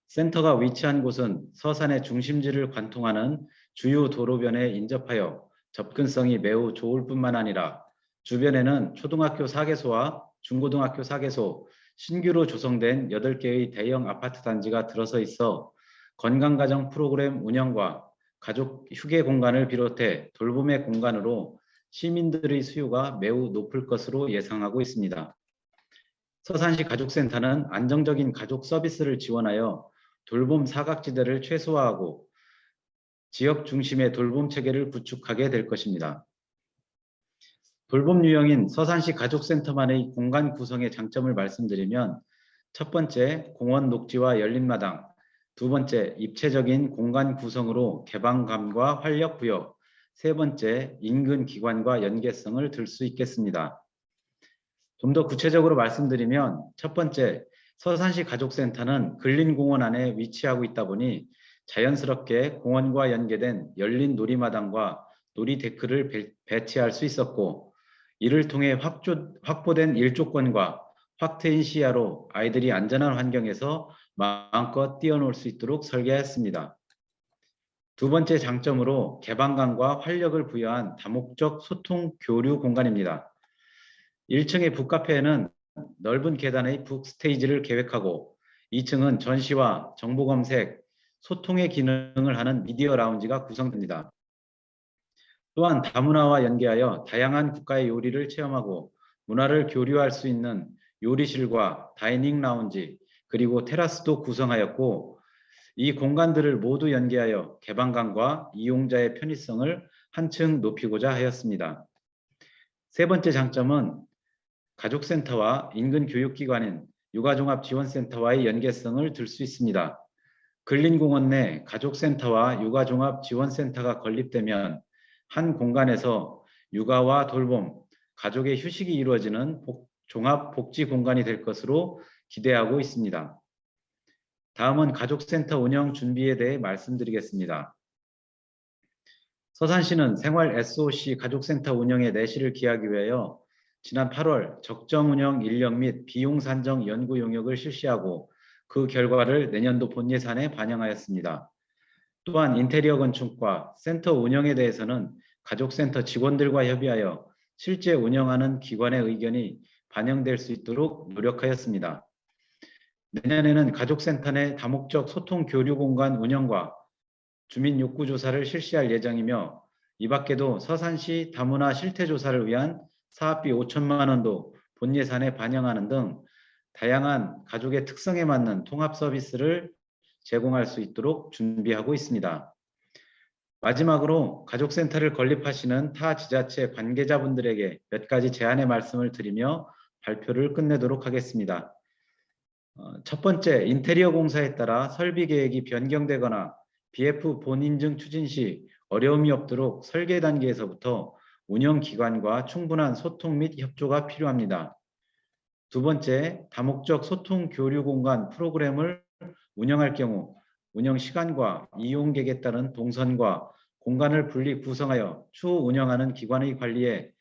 센터가 위치한 곳은 서산의 중심지를 관통하는 주요 도로변에 인접하여 접근성이 매우 좋을 뿐만 아니라 주변에는 초등학교 4개소와 중고등학교 4개소, 신규로 조성된 8개의 대형 아파트 단지가 들어서 있어 건강가정 프로그램 운영과 가족 휴게 공간을 비롯해 돌봄의 공간으로 시민들의 수요가 매우 높을 것으로 예상하고 있습니다. 서산시 가족센터는 안정적인 가족 서비스를 지원하여 돌봄 사각지대를 최소화하고 지역 중심의 돌봄 체계를 구축하게 될 것입니다. 돌봄 유형인 서산시 가족센터만의 공간 구성의 장점을 말씀드리면, 첫 번째, 공원 녹지와 열린 마당, 두 번째, 입체적인 공간 구성으로 개방감과 활력 부여, 세 번째, 인근 기관과 연계성을 들 수 있겠습니다. 좀 더 구체적으로 말씀드리면, 첫 번째, 서산시 가족센터는 근린공원 안에 위치하고 있다 보니 자연스럽게 공원과 연계된 열린 놀이마당과 놀이데크를 배치할 수 있었고, 이를 통해 확보된 일조권과 확 트인 시야로 아이들이 안전한 환경에서 마음껏 뛰어놀 수 있도록 설계했습니다. 두 번째 장점으로 개방감과 활력을 부여한 다목적 소통 교류 공간입니다. 1층의 북카페에는 넓은 계단의 북스테이지를 계획하고 2층은 전시와 정보 검색, 소통의 기능을 하는 미디어 라운지가 구성됩니다. 또한 다문화와 연계하여 다양한 국가의 요리를 체험하고 문화를 교류할 수 있는 요리실과 다이닝 라운지, 그리고 테라스도 구성하였고, 이 공간들을 모두 연계하여 개방감과 이용자의 편의성을 한층 높이고자 하였습니다. 세 번째 장점은 가족센터와 인근 교육기관인 육아종합지원센터와의 연계성을 들 수 있습니다. 근린공원 내 가족센터와 육아종합지원센터가 건립되면 한 공간에서 육아와 돌봄, 가족의 휴식이 이루어지는 종합복지 공간이 될 것으로 기대하고 있습니다. 다음은 가족센터 운영 준비에 대해 말씀드리겠습니다. 서산시는 생활 SOC 가족센터 운영에 내실을 기하기 위하여 지난 8월 적정 운영 인력 및 비용 산정 연구 용역을 실시하고 그 결과를 내년도 본 예산에 반영하였습니다. 또한 인테리어 건축과 센터 운영에 대해서는 가족센터 직원들과 협의하여 실제 운영하는 기관의 의견이 반영될 수 있도록 노력하였습니다. 내년에는 가족센터 내 다목적 소통 교류 공간 운영과 주민 욕구 조사를 실시할 예정이며, 이 밖에도 서산시 다문화 실태 조사를 위한 사업비 5천만 원도 본 예산에 반영하는 등 다양한 가족의 특성에 맞는 통합 서비스를 제공할 수 있도록 준비하고 있습니다. 마지막으로 가족센터를 건립하시는 타 지자체 관계자분들에게 몇 가지 제안의 말씀을 드리며 발표를 끝내도록 하겠습니다. 첫 번째, 인테리어 공사에 따라 설비 계획이 변경되거나 BF 본인증 추진 시 어려움이 없도록 설계 단계에서부터 운영기관과 충분한 소통 및 협조가 필요합니다. 두 번째, 다목적 소통 교류 공간 프로그램을 운영할 경우 운영 시간과 이용객에 따른 동선과 공간을 분리 구성하여 추후 운영하는 기관의 관리에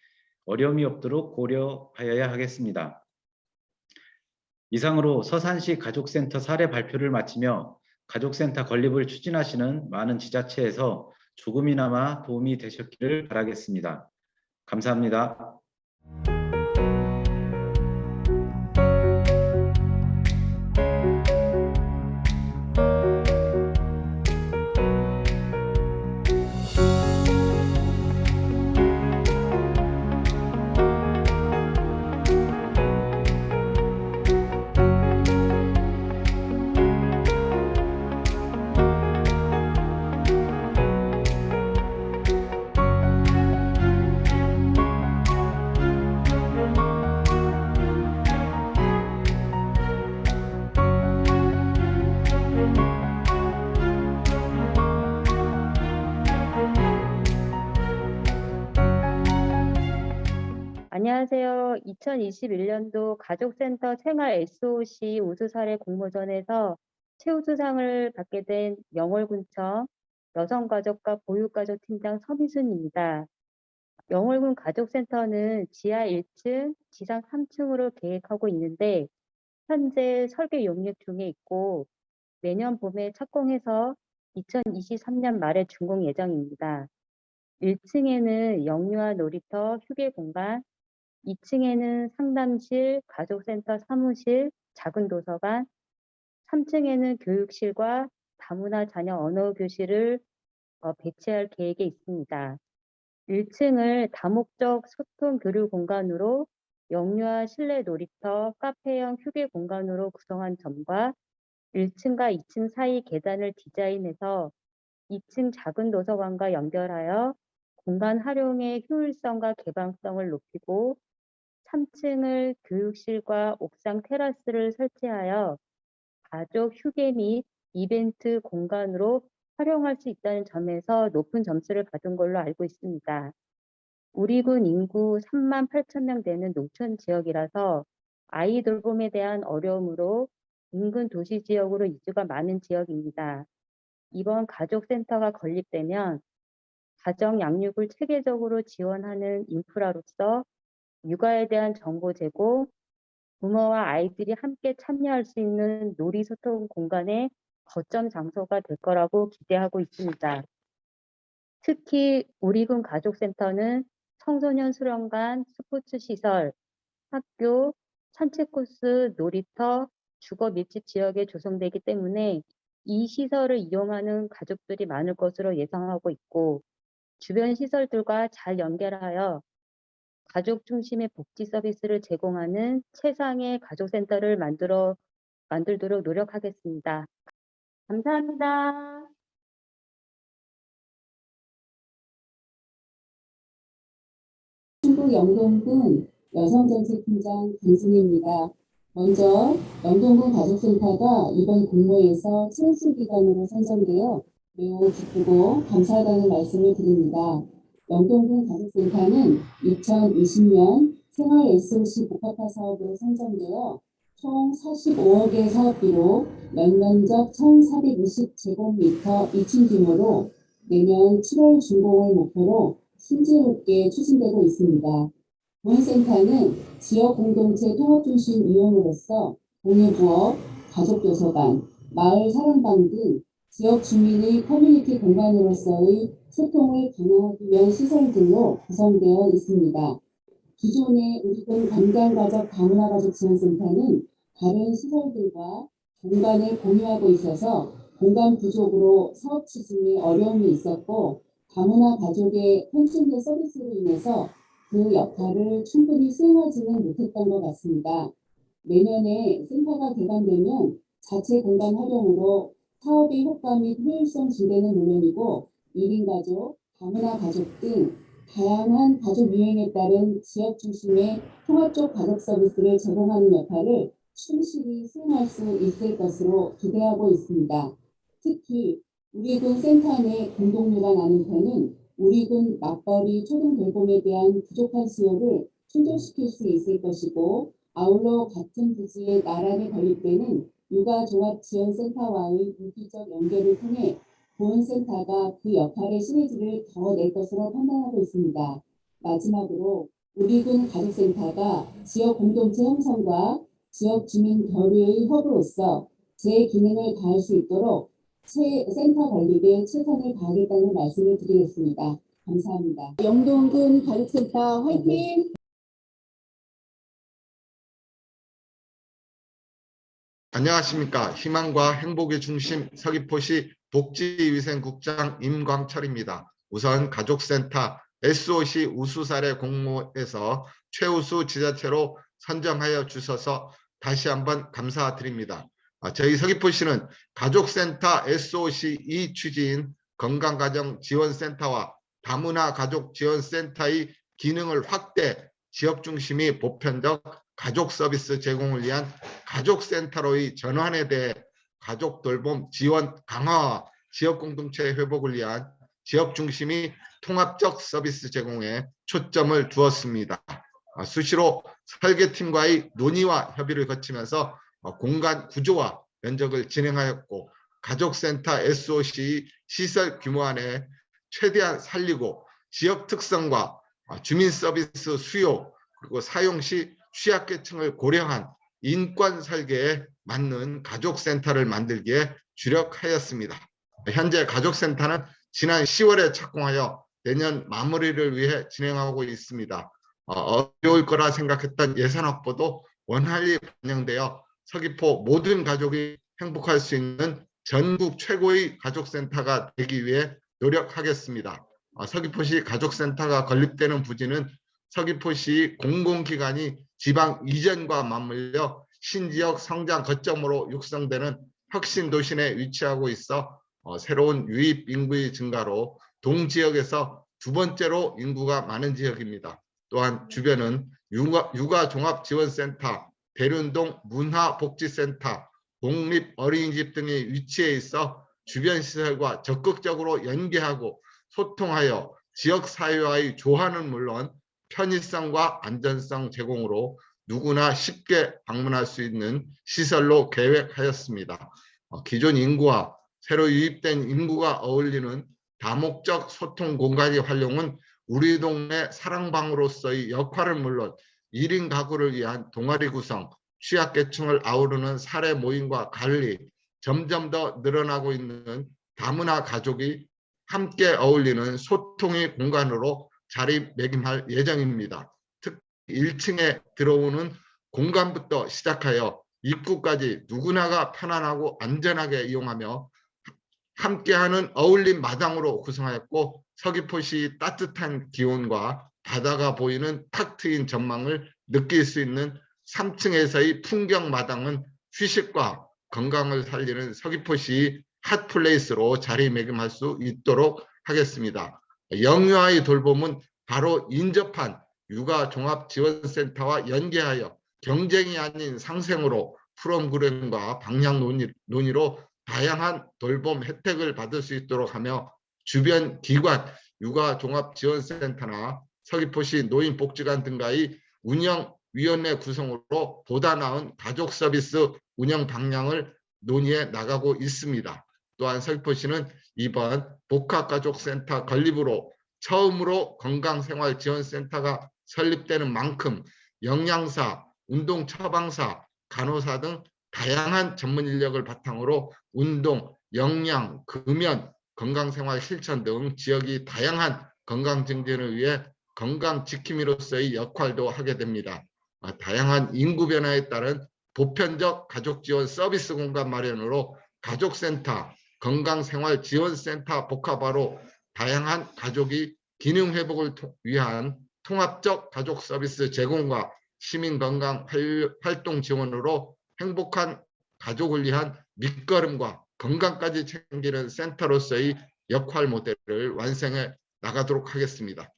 어려움이 없도록 고려하여야 하겠습니다. 이상으로 서산시 가족센터 사례 발표를 마치며 가족센터 건립을 추진하시는 많은 지자체에서 조금이나마 도움이 되셨기를 바라겠습니다. 감사합니다. 안녕하세요. 2021년도 가족센터 생활 SOC 우수 사례 공모전에서 최우수상을 받게 된 영월군청 여성가족과 보육가족 팀장 서미순입니다. 영월군 가족센터는 지하 1층, 지상 3층으로 계획하고 있는데 현재 설계 용역 중에 있고 내년 봄에 착공해서 2023년 말에 준공 예정입니다. 1층에는 영유아 놀이터, 휴게 공간, 2층에는 상담실, 가족센터 사무실, 작은 도서관, 3층에는 교육실과 다문화 자녀 언어 교실을 배치할 계획에 있습니다. 1층을 다목적 소통 교류 공간으로 영유아 실내 놀이터, 카페형 휴게 공간으로 구성한 점과 1층과 2층 사이 계단을 디자인해서 2층 작은 도서관과 연결하여 공간 활용의 효율성과 개방성을 높이고 3층을 교육실과 옥상 테라스를 설치하여 가족 휴게 및 이벤트 공간으로 활용할 수 있다는 점에서 높은 점수를 받은 걸로 알고 있습니다. 우리 군 인구 3만 8천 명 되는 농촌 지역이라서 아이 돌봄에 대한 어려움으로 인근 도시 지역으로 이주가 많은 지역입니다. 이번 가족센터가 건립되면 가정 양육을 체계적으로 지원하는 인프라로서 육아에 대한 정보 제공, 부모와 아이들이 함께 참여할 수 있는 놀이 소통 공간의 거점 장소가 될 거라고 기대하고 있습니다. 특히 우리군 가족센터는 청소년 수련관, 스포츠 시설, 학교, 산책 코스, 놀이터, 주거 밀집 지역에 조성되기 때문에 이 시설을 이용하는 가족들이 많을 것으로 예상하고 있고 주변 시설들과 잘 연결하여 가족 중심의 복지 서비스를 제공하는 최상의 가족센터를 만들도록 노력하겠습니다. 감사합니다. 충북 영동군 여성정책팀장 김순희입니다. 먼저 영동군 가족센터가 이번 공모에서 최우수 기관으로 선정되어 매우 기쁘고 감사하다는 말씀을 드립니다. 영동군 가족센터는 2020년 생활 SOC 복합화 사업으로 선정되어 총 45억의 사업비로 연면적 1,420제곱미터 2층 규모로 내년 7월 준공을 목표로 순조롭게 추진되고 있습니다. 본 센터는 지역 공동체 통합중심 이용으로서 공유부업, 가족도서관, 마을 사랑방 등 지역 주민의 커뮤니티 공간으로서의 소통을 강화하기 위한 시설들로 구성되어 있습니다. 기존의 우리군 건강가족 다문화가족지원센터는 다른 시설들과 공간을 공유하고 있어서 공간 부족으로 사업 추진에 어려움이 있었고 다문화 가족의 편중된 서비스로 인해서 그 역할을 충분히 수행하지는 못했던 것 같습니다. 내년에 센터가 개관되면 자체 공간 활용으로 사업의 효과 및 효율성 증대는 물론이고 1인 가족, 다문화 가족 등 다양한 가족 유형에 따른 지역 중심의 통합적 가족 서비스를 제공하는 역할을 충실히 수행할 수 있을 것으로 기대하고 있습니다. 특히 우리군 센터 내 공동묘가 나는 편은 우리군 맞벌이 초등 돌봄에 대한 부족한 수요를 충족시킬 수 있을 것이고 아울러 같은 부지에 나란히 건립되는 육아종합지원센터와의 유기적 연계를 통해 본 센터가 그 역할의 시너지를 더 낼 것으로 판단하고 있습니다. 마지막으로 우리군 가족센터가 지역 공동체 형성과 지역 주민 교류의 허브로서 제 기능을 다할 수 있도록 센터 건립에 최선을 다하겠다는 말씀을 드리겠습니다. 감사합니다. 영동군 가족센터 화이팅! 안녕하십니까. 희망과 행복의 중심 서귀포시 복지위생국장 임광철입니다. 우선 가족센터 SOC 우수 사례 공모에서 최우수 지자체로 선정하여 주셔서 다시 한번 감사드립니다. 저희 서귀포시는 가족센터 SOC 2 추진 건강가정지원센터와 다문화 가족지원센터의 기능을 확대, 지역 중심이 보편적 가족 서비스 제공을 위한 가족센터로의 전환에 대해 가족 돌봄 지원 강화와 지역 공동체 회복을 위한 지역 중심이 통합적 서비스 제공에 초점을 두었습니다. 수시로 설계팀과의 논의와 협의를 거치면서 공간 구조와 면적을 진행하였고 가족센터 SOC 시설 규모 안에 최대한 살리고 지역 특성과 주민 서비스 수요 그리고 사용 시 취약계층을 고려한 인권 설계에 맞는 가족센터를 만들기에 주력하였습니다. 현재 가족센터는 지난 10월에 착공하여 내년 마무리를 위해 진행하고 있습니다. 어려울 거라 생각했던 예산 확보도 원활히 반영되어 서귀포 모든 가족이 행복할 수 있는 전국 최고의 가족센터가 되기 위해 노력하겠습니다. 서귀포시 가족센터가 건립되는 부지는 서귀포시 공공기관이 지방 이전과 맞물려 신지역 성장 거점으로 육성되는 혁신도시 내 위치하고 있어 새로운 유입 인구의 증가로 동지역에서 두 번째로 인구가 많은 지역입니다. 또한 주변은 육아종합지원센터, 대륜동 문화복지센터, 공립어린이집 등이 위치해 있어 주변 시설과 적극적으로 연계하고 소통하여 지역사회와의 조화는 물론 편의성과 안전성 제공으로 누구나 쉽게 방문할 수 있는 시설로 계획하였습니다. 기존 인구와 새로 유입된 인구가 어울리는 다목적 소통 공간의 활용은 우리 동네 사랑방으로서의 역할을 물론 1인 가구를 위한 동아리 구성, 취약계층을 아우르는 사례 모임과 관리, 점점 더 늘어나고 있는 다문화 가족이 함께 어울리는 소통의 공간으로 자리매김할 예정입니다. 특히 1층에 들어오는 공간부터 시작하여 입구까지 누구나가 편안하고 안전하게 이용하며 함께하는 어울림 마당으로 구성하였고 서귀포시 따뜻한 기온과 바다가 보이는 탁 트인 전망을 느낄 수 있는 3층에서의 풍경 마당은 휴식과 건강을 살리는 서귀포시 핫플레이스로 자리매김할 수 있도록 하겠습니다. 영유아의 돌봄은 바로 인접한 육아종합지원센터와 연계하여 경쟁이 아닌 상생으로 프로그램과 방향 논의로 다양한 돌봄 혜택을 받을 수 있도록 하며 주변 기관, 육아종합지원센터나 서귀포시 노인복지관 등과의 운영위원회 구성으로 보다 나은 가족 서비스 운영 방향을 논의해 나가고 있습니다. 또한 서귀포시는 이번 복합가족센터 건립으로 처음으로 건강생활지원센터가 설립되는 만큼 영양사, 운동처방사, 간호사 등 다양한 전문 인력을 바탕으로 운동, 영양, 금연, 건강생활 실천 등 지역이 다양한 건강 증진을 위해 건강 지킴이로서의 역할도 하게 됩니다. 다양한 인구 변화에 따른 보편적 가족 지원 서비스 공간 마련으로 가족센터, 건강생활지원센터 복합화로 다양한 가족이 기능 회복을 위한 통합적 가족 서비스 제공과 시민건강 활동 지원으로 행복한 가족을 위한 밑거름과 건강까지 챙기는 센터로서의 역할 모델을 완성해 나가도록 하겠습니다.